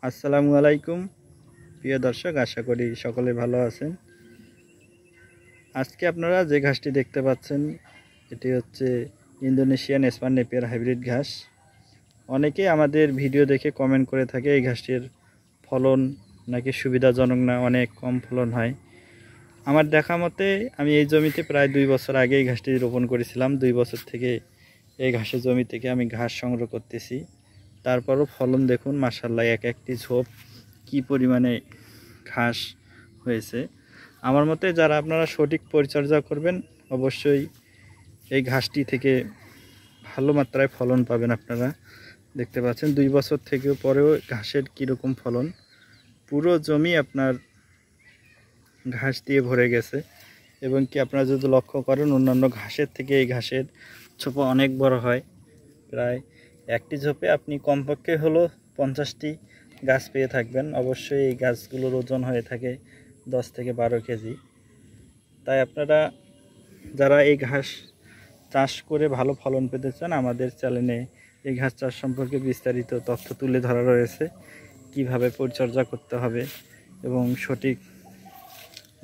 আসসালামু আলাইকুম প্রিয় দর্শক, আশা করি সকলে ভালো আছেন। আজকে আপনারা যে ঘাসটি দেখতে পাচ্ছেন এটি হচ্ছে ইন্দোনেশিয়ান স্পার নেপিয়ার হাইব্রিড ঘাস। অনেকেই আমাদের ভিডিও দেখে কমেন্ট করে থাকে এই ঘাসটির ফলন নাকি সুবিধাজনক না, অনেক কম ফলন হয়। আমার দেখা মতে আমি এই জমিতে প্রায় 2 বছর আগে এই ঘাসটি রোপণ করেছিলাম। 2 বছর থেকে এই ঘাসের জমি থেকে আমি ঘাস সংগ্রহ করতেছি। তারপরও ফলন দেখুন, মাশাআল্লাহ, এক একটি ঝোপ কি পরিমাণে ঘাস হয়েছে। আমার মতে যারা আপনারা সঠিক পরিচর্যা করবেন অবশ্যই এই ঘাসটি থেকে ভালো মাত্রায় ফলন পাবেন। আপনারা দেখতে পাচ্ছেন 2 বছর থেকেও পরেও ঘাসের কীরকম ফলন, পুরো জমি আপনার ঘাস দিয়ে ভরে গেছে। এবং কি আপনারা যদি লক্ষ্য করেন অন্যান্য ঘাসের থেকে এই ঘাসের ছোপা অনেক বড় হয়। প্রায় একটি ঝোপে আপনি কমপক্ষে হলো 50টি গাছ পেয়ে থাকবেন। অবশ্যই এই গাছগুলোর ওজন হয়ে থাকে 10 থেকে 12 কেজি। তাই আপনারা যারা এই ঘাস চাষ করে ভালো ফলন পেতে চান, আমাদের চ্যানেলে এই ঘাস চাষ সম্পর্কে বিস্তারিত তথ্য তুলে ধরা রয়েছে। কিভাবে পরিচর্যা করতে হবে এবং সঠিক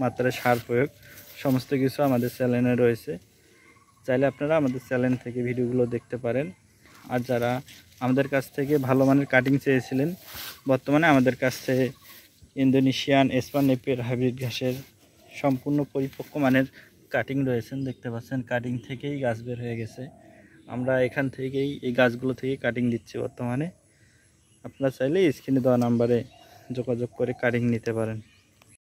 মাত্রায় সার প্রয়োগ, সমস্ত কিছু আমাদের চ্যানেলে রয়েছে। চাইলে আপনারা আমাদের চ্যানেল থেকে ভিডিওগুলো দেখতে পারেন। আর যারা আমাদের কাছ থেকে ভালো মানের কাটিং চেয়েছিলেন, বর্তমানে আমাদের কাছে ইন্দোনেশিয়ান স্পার নেপিয়ার হাইব্রিড ঘাসের সম্পূর্ণ পরিপক্ক মানের কাটিং রয়েছেন। দেখতে পাচ্ছেন কাটিং থেকেই গাছ বের হয়ে গেছে। আমরা এখান থেকেই এই গাছগুলো থেকে কাটিং দিচ্ছি বর্তমানে। আপনারা চাইলে স্ক্রিনে দেওয়া নাম্বারে যোগাযোগ করে কাটিং নিতে পারেন।